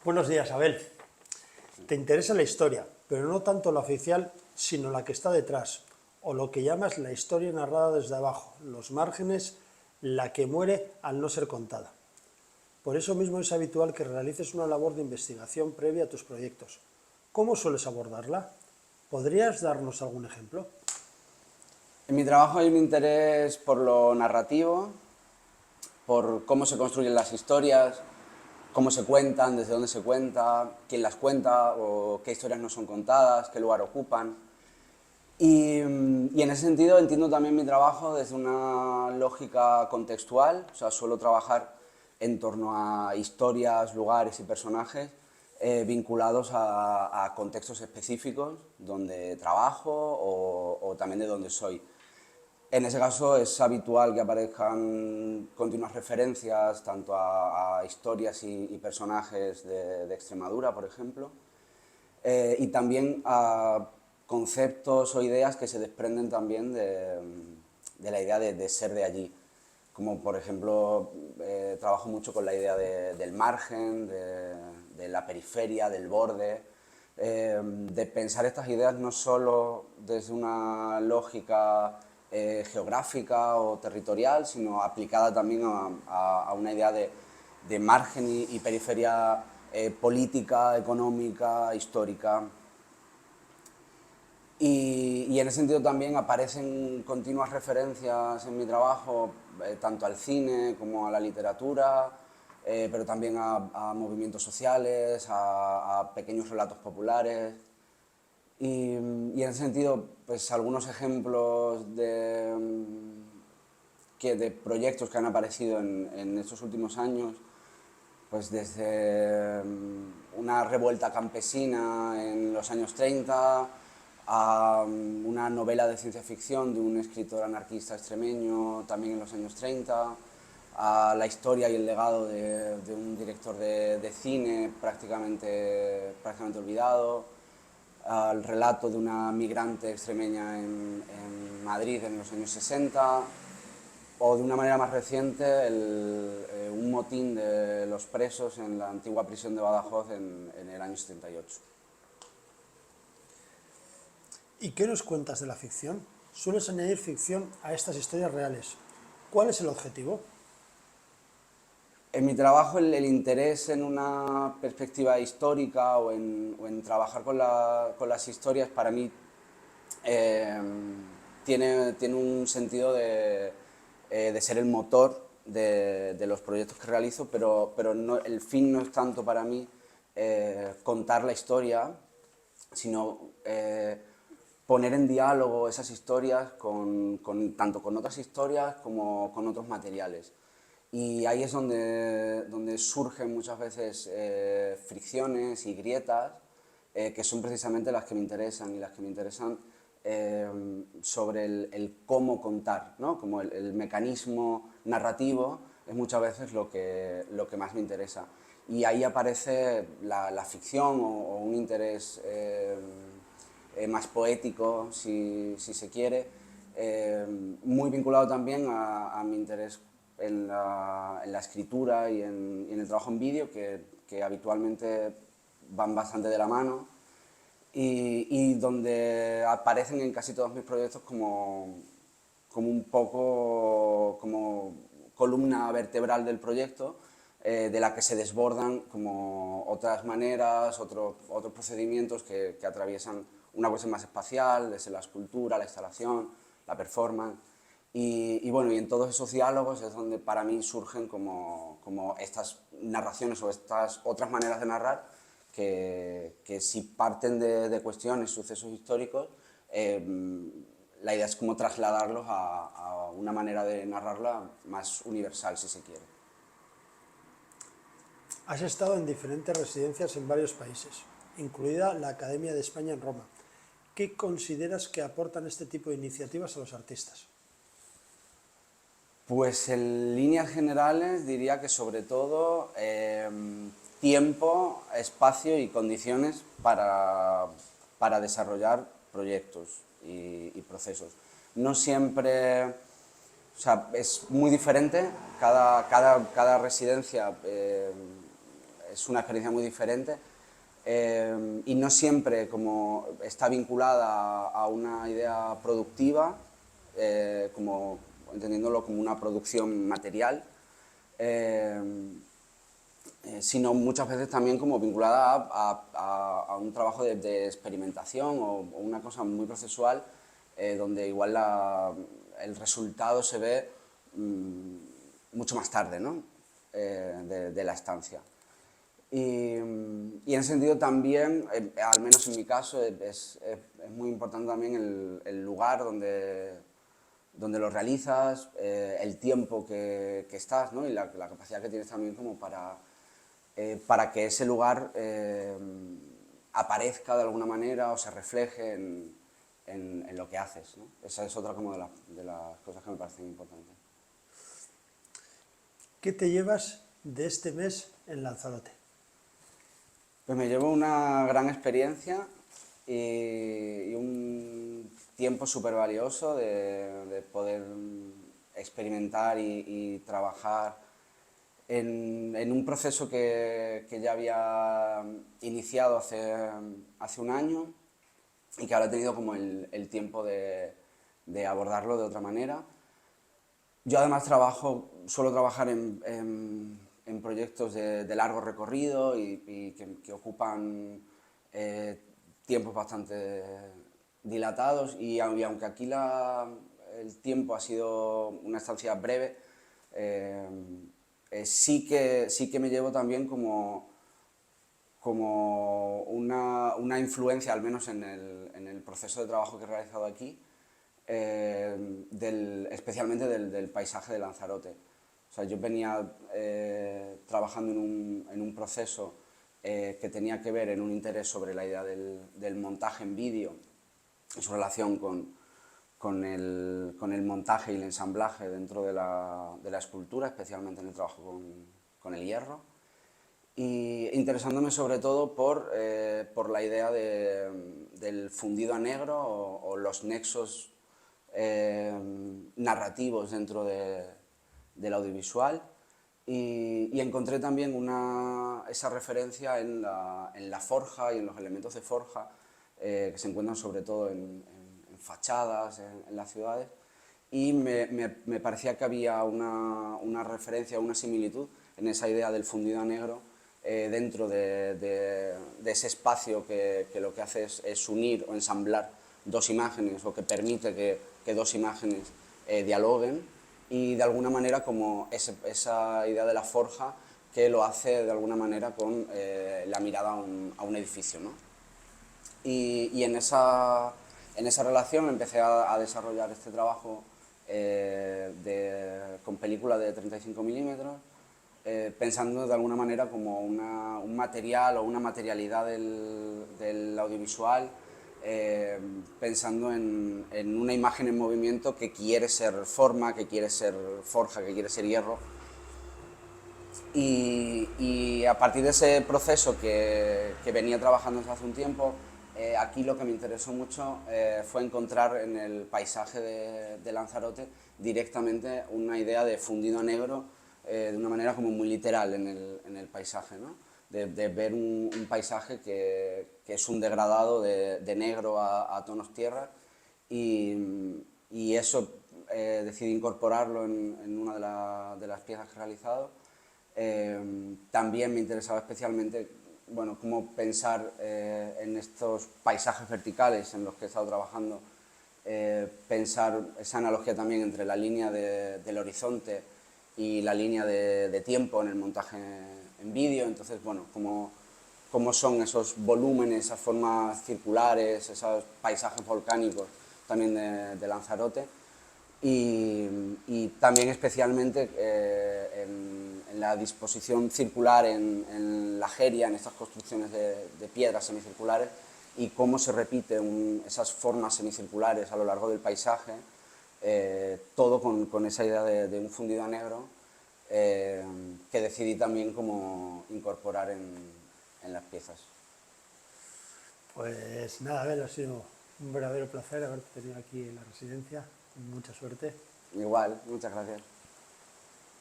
Buenos días, Abel. Te interesa la historia, pero no tanto la oficial, sino la que está detrás, o lo que llamas la historia narrada desde abajo, los márgenes, la que muere al no ser contada. Por eso mismo es habitual que realices una labor de investigación previa a tus proyectos. ¿Cómo sueles abordarla? ¿Podrías darnos algún ejemplo? En mi trabajo hay un interés por lo narrativo, por cómo se construyen las historias, cómo se cuentan, desde dónde se cuenta, quién las cuenta o qué historias no son contadas, qué lugar ocupan. Y en ese sentido entiendo también mi trabajo desde una lógica contextual, o sea, suelo trabajar en torno a historias, lugares y personajes vinculados a contextos específicos donde trabajo o también de donde soy. En ese caso es habitual que aparezcan continuas referencias tanto a historias y personajes de Extremadura, por ejemplo, y también a conceptos o ideas que se desprenden también de la idea de ser de allí. Como por ejemplo, trabajo mucho con la idea del margen, de la periferia, del borde, de pensar estas ideas no solo desde una lógica geográfica o territorial, sino aplicada también a una idea de margen y periferia política, económica, histórica. Y en ese sentido también aparecen continuas referencias en mi trabajo, tanto al cine como a la literatura, pero también a movimientos sociales, a pequeños relatos populares. Y en ese sentido, pues algunos ejemplos de proyectos que han aparecido en estos últimos años, pues desde una revuelta campesina en los años 30 a una novela de ciencia ficción de un escritor anarquista extremeño también en los años 30, a la historia y el legado de un director de cine prácticamente olvidado, al relato de una migrante extremeña en Madrid en los años 60, o de una manera más reciente un motín de los presos en la antigua prisión de Badajoz en el año 78. ¿Y qué nos cuentas de la ficción? Sueles añadir ficción a estas historias reales. ¿Cuál es el objetivo? En mi trabajo el interés en una perspectiva histórica o en trabajar con las historias para mí eh, tiene un sentido de ser el motor de los proyectos que realizo, pero no, el fin no es tanto para mí contar la historia, sino poner en diálogo esas historias tanto con otras historias como con otros materiales. Y ahí es donde surgen muchas veces fricciones y grietas, que son precisamente las que me interesan y las que me interesan sobre el cómo contar, ¿no? Como el mecanismo narrativo es muchas veces lo que más me interesa. Y ahí aparece la ficción o un interés más poético, si se quiere, muy vinculado también a mi interés en la escritura y en el trabajo en vídeo, que habitualmente van bastante de la mano, y donde aparecen en casi todos mis proyectos como un poco como columna vertebral del proyecto, de la que se desbordan como otras maneras, otros procedimientos que atraviesan una cuestión más espacial, desde la escultura, la instalación, la performance. Bueno, y en todos esos diálogos es donde para mí surgen como estas narraciones o estas otras maneras de narrar que si parten de cuestiones, sucesos históricos, la idea es como trasladarlos a una manera de narrarla más universal, si se quiere. Has estado en diferentes residencias en varios países, incluida la Academia de España en Roma. ¿Qué consideras que aportan este tipo de iniciativas a los artistas? Pues en líneas generales diría que sobre todo tiempo, espacio y condiciones para desarrollar proyectos y procesos. No siempre, o sea, es muy diferente, cada residencia es una experiencia muy diferente y no siempre como está vinculada a una idea productiva, como entendiéndolo como una producción material, sino muchas veces también como vinculada a un trabajo de experimentación o una cosa muy procesual, donde igual el resultado se ve mucho más tarde, ¿no? De la estancia. Y en ese sentido también, al menos en mi caso, es muy importante también el lugar donde lo realizas, el tiempo que estás, ¿no? Y la capacidad que tienes también como para que ese lugar aparezca de alguna manera o se refleje en lo que haces, ¿no? Esa es otra como de las cosas que me parecen importantes. ¿Qué te llevas de este mes en Lanzarote? Pues me llevo una gran experiencia y un tiempo súper valioso de poder experimentar y trabajar en un proceso que ya había iniciado hace un año y que ahora he tenido como el tiempo de abordarlo de otra manera. Yo además suelo trabajar en proyectos de largo recorrido y que ocupan tiempos bastante dilatados y aunque aquí el tiempo ha sido una estancia breve, sí que me llevo también como una influencia, al menos en el proceso de trabajo que he realizado aquí, especialmente del paisaje de Lanzarote. O sea, yo venía trabajando en un proceso que tenía que ver en un interés sobre la idea del montaje en vídeo y su relación con el montaje y el ensamblaje dentro de la escultura, especialmente en el trabajo con el hierro. Y interesándome sobre todo por la idea del fundido a negro o los nexos narrativos dentro del audiovisual y encontré también esa referencia en la forja y en los elementos de forja que se encuentran sobre todo en fachadas, en las ciudades y me parecía que había una referencia, una similitud en esa idea del fundido a negro dentro de ese espacio que lo que hace es unir o ensamblar dos imágenes o que permite que dos imágenes dialoguen y de alguna manera como esa idea de la forja que lo hace de alguna manera con la mirada a un edificio, ¿no? Y en esa relación empecé a desarrollar este trabajo con película de 35 milímetros, pensando de alguna manera como un material o una materialidad del audiovisual, pensando en una imagen en movimiento que quiere ser forma, que quiere ser forja, que quiere ser hierro. Y a partir de ese proceso que venía trabajando desde hace un tiempo, aquí lo que me interesó mucho fue encontrar en el paisaje de Lanzarote directamente una idea de fundido a negro de una manera como muy literal en el paisaje, ¿no? De ver un paisaje que es un degradado de negro a tonos tierra y eso decidí incorporarlo en una de las piezas que he realizado. También me interesaba especialmente bueno, cómo pensar en estos paisajes verticales en los que he estado trabajando, pensar esa analogía también entre la línea del horizonte y la línea de tiempo en el montaje en vídeo. Entonces, bueno, cómo son esos volúmenes, esas formas circulares, esos paisajes volcánicos también de Lanzarote. Y también especialmente en la disposición circular en la jeria, en estas construcciones de piedras semicirculares, y cómo se repiten esas formas semicirculares a lo largo del paisaje, todo con esa idea de un fundido a negro, que decidí también como incorporar en las piezas. Pues nada, Abel, ha sido un verdadero placer haberte tenido aquí en la residencia. Mucha suerte. Igual, muchas gracias.